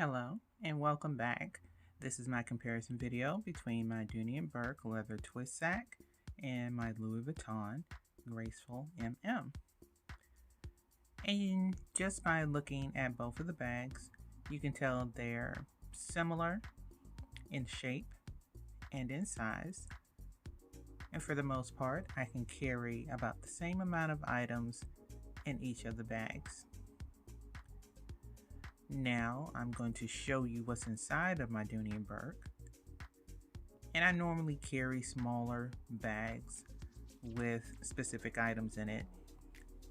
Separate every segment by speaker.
Speaker 1: Hello and welcome back. This is my comparison video between my Dooney Bourke Leather Twist sack and my Louis Vuitton Graceful MM. And just by looking at both of the bags, you can tell they're similar in shape and in size. And for the most part, I can carry about the same amount of items in each of the bags. Now I'm going to show you what's inside of my Dooney Bourke. And I normally carry smaller bags with specific items in it,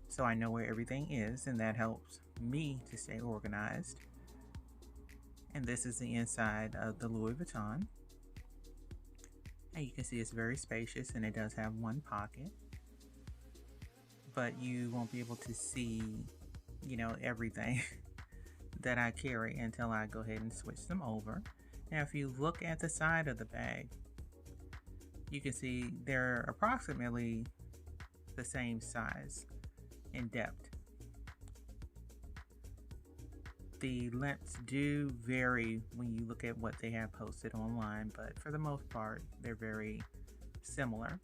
Speaker 1: so I know where everything is, and that helps me to stay organized. And this is the inside of the Louis Vuitton. And you can see it's very spacious, and it does have one pocket, but you won't be able to see, everything that I carry until I go ahead and switch them over. Now, if you look at the side of the bag, you can see they're approximately the same size in depth. The lengths do vary when you look at what they have posted online, but for the most part, they're very similar.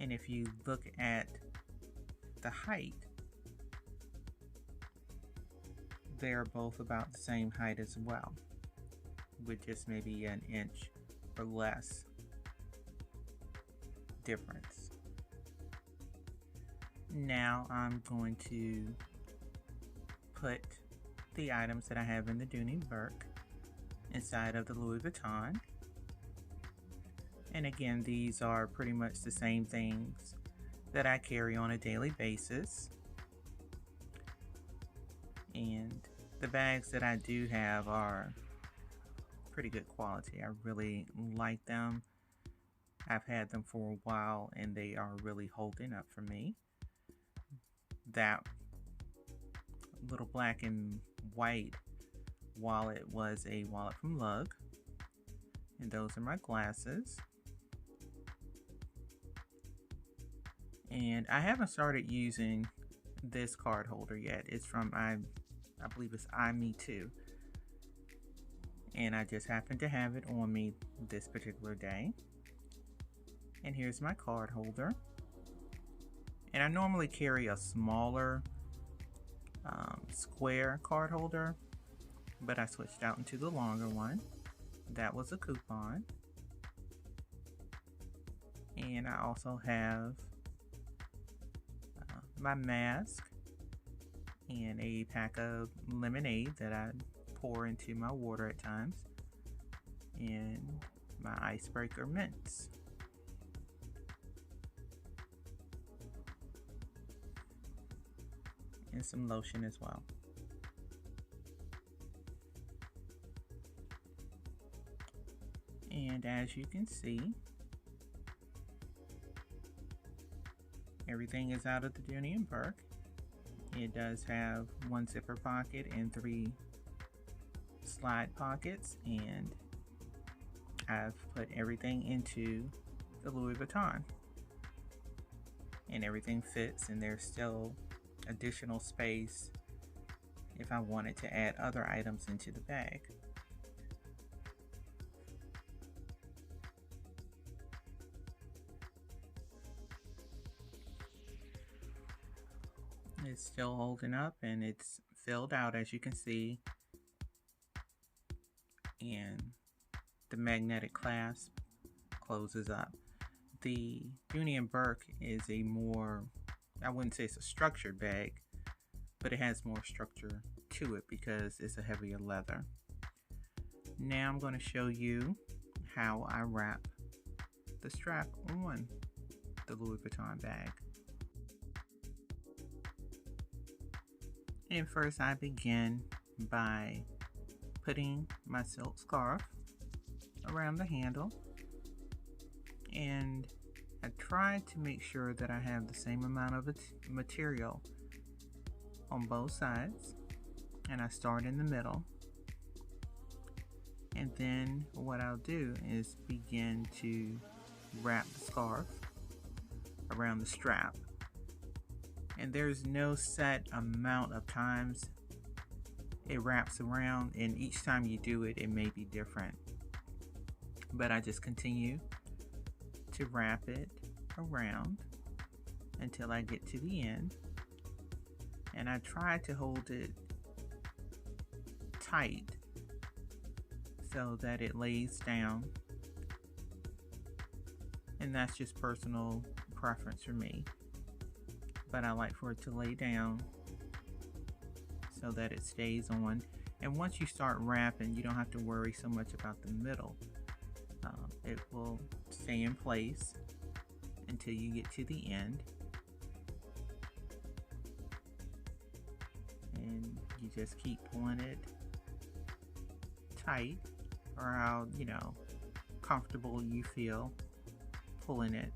Speaker 1: And if you look at the height, they're both about the same height as well, with just maybe an inch or less difference. Now I'm going to put the items that I have in the Dooney Bourke inside of the Louis Vuitton. And again, these are pretty much the same things that I carry on a daily basis. And the bags that I do have are pretty good quality. I really like them. I've had them for a while and they are really holding up for me. That little black and white wallet was a wallet from Lug. And those are my glasses. And I haven't started using this card holder yet. It's from I believe it's Me Too, and I just happened to have it on me this particular day. And here's my card holder, and I normally carry a smaller square card holder, but I switched out into the longer one. That was a coupon. And I also have my mask and a pack of lemonade that I pour into my water at times, and my icebreaker mints. And some lotion as well. And as you can see, everything is out of the Dooney Bourke. It does have one zipper pocket and 3 slide pockets, and I've put everything into the Louis Vuitton. And everything fits, and there's still additional space if I wanted to add other items into the bag. It's still holding up and it's filled out, as you can see, and the magnetic clasp closes up. The Dooney Bourke is a more, I wouldn't say it's a structured bag, but it has more structure to it because it's a heavier leather. Now I'm going to show you how I wrap the strap on the Louis Vuitton bag. And first I begin by putting my silk scarf around the handle, and I try to make sure that I have the same amount of material on both sides, and I start in the middle. And then what I'll do is begin to wrap the scarf around the strap, And there's no set amount of times it wraps around, and each time you do it, it may be different. But I just continue to wrap it around until I get to the end. And I try to hold it tight so that it lays down. And that's just personal preference for me. But I like for it to lay down so that it stays on. And once you start wrapping, you don't have to worry so much about the middle. It will stay in place until you get to the end. And you just keep pulling it tight, or how, comfortable you feel pulling it.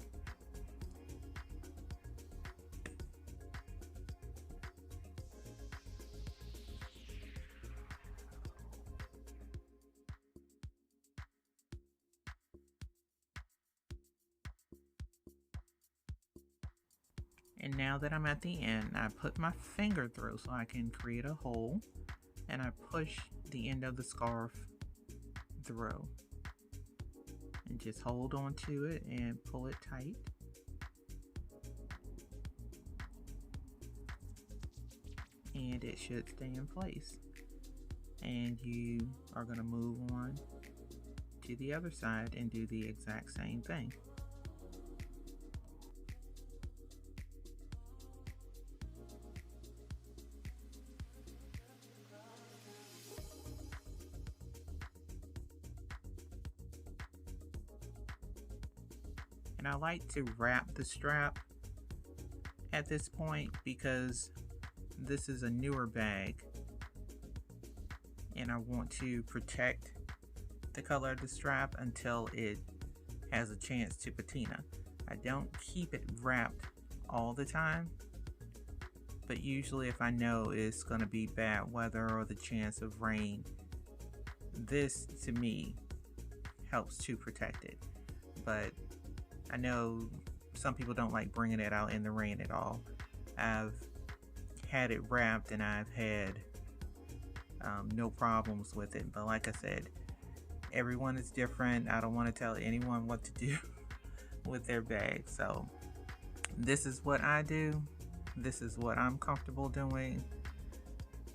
Speaker 1: And now that I'm at the end, I put my finger through so I can create a hole, and I push the end of the scarf through. And just hold on to it and pull it tight. And it should stay in place. And you are going to move on to the other side and do the exact same thing. And I like to wrap the strap at this point because this is a newer bag and I want to protect the color of the strap until it has a chance to patina. I don't keep it wrapped all the time, but usually if I know it's going to be bad weather or the chance of rain, this to me helps to protect it. But I know some people don't like bringing it out in the rain at all. I've had it wrapped and I've had no problems with it. But like I said, everyone is different. I don't want to tell anyone what to do with their bag. So this is what I do. This is what I'm comfortable doing.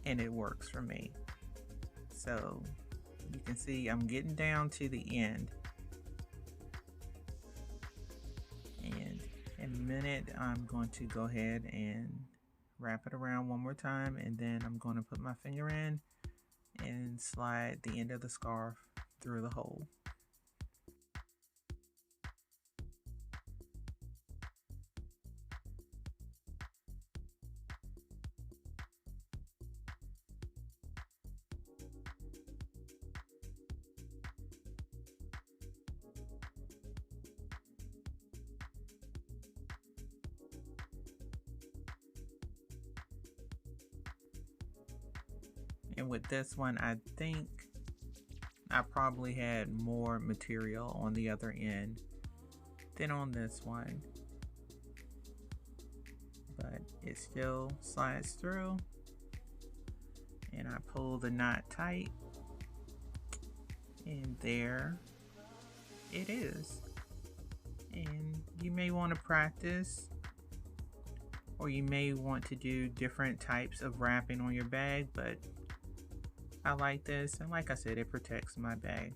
Speaker 1: And it works for me. So you can see I'm getting down to the end. And in a minute, I'm going to go ahead and wrap it around one more time, and then I'm going to put my finger in and slide the end of the scarf through the hole. And with this one, I think I probably had more material on the other end than on this one. But it still slides through. And I pull the knot tight. And there it is. And you may want to practice, or you may want to do different types of wrapping on your bag, but I like this, and like I said, it protects my bag.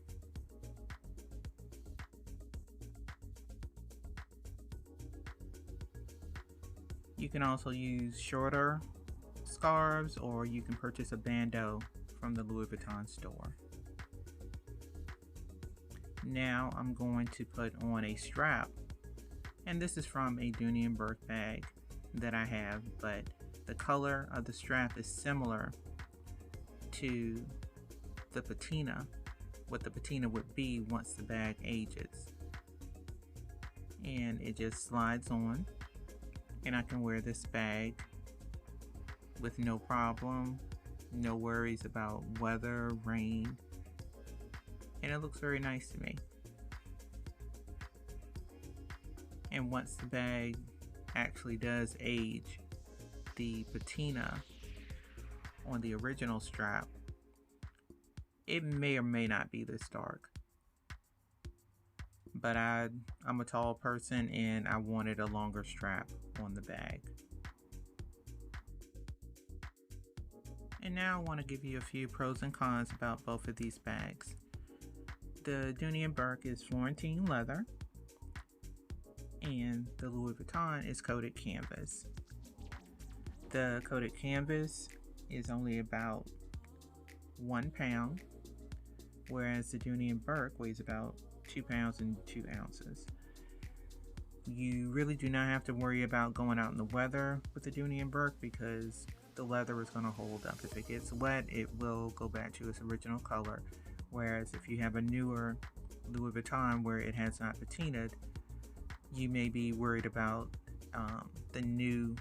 Speaker 1: You can also use shorter scarves, or you can purchase a bandeau from the Louis Vuitton store. Now I'm going to put on a strap, and this is from a Dooney Bourke bag that I have, but the color of the strap is similar to the patina, what the patina would be once the bag ages. And it just slides on, and I can wear this bag with no problem, no worries about weather, rain, and it looks very nice to me. And once the bag actually does age, the patina on the original strap, it may or may not be this dark. But I'm a tall person and I wanted a longer strap on the bag. And now I want to give you a few pros and cons about both of these bags. The Dooney Bourke is Florentine leather, and the Louis Vuitton is coated canvas. The coated canvas is only about 1 pound, whereas the Dooney Bourke weighs about 2 pounds and 2 ounces. You really do not have to worry about going out in the weather with the Dooney Bourke because the leather is going to hold up. If it gets wet, it will go back to its original color. Whereas if you have a newer Louis Vuitton where it has not patinaed, you may be worried about the new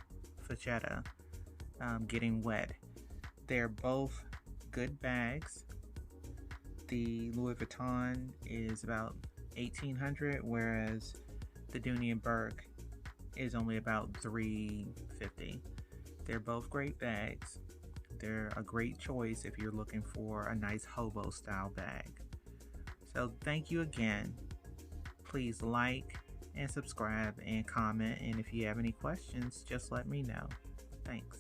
Speaker 1: facetta getting wet. They're both good bags. The Louis Vuitton is about $1,800, whereas the Dooney Bourke is only about $350. They're both great bags. They're a great choice if you're looking for a nice hobo style bag. So thank you again. Please like and subscribe and comment, and if you have any questions, just let me know. Thanks.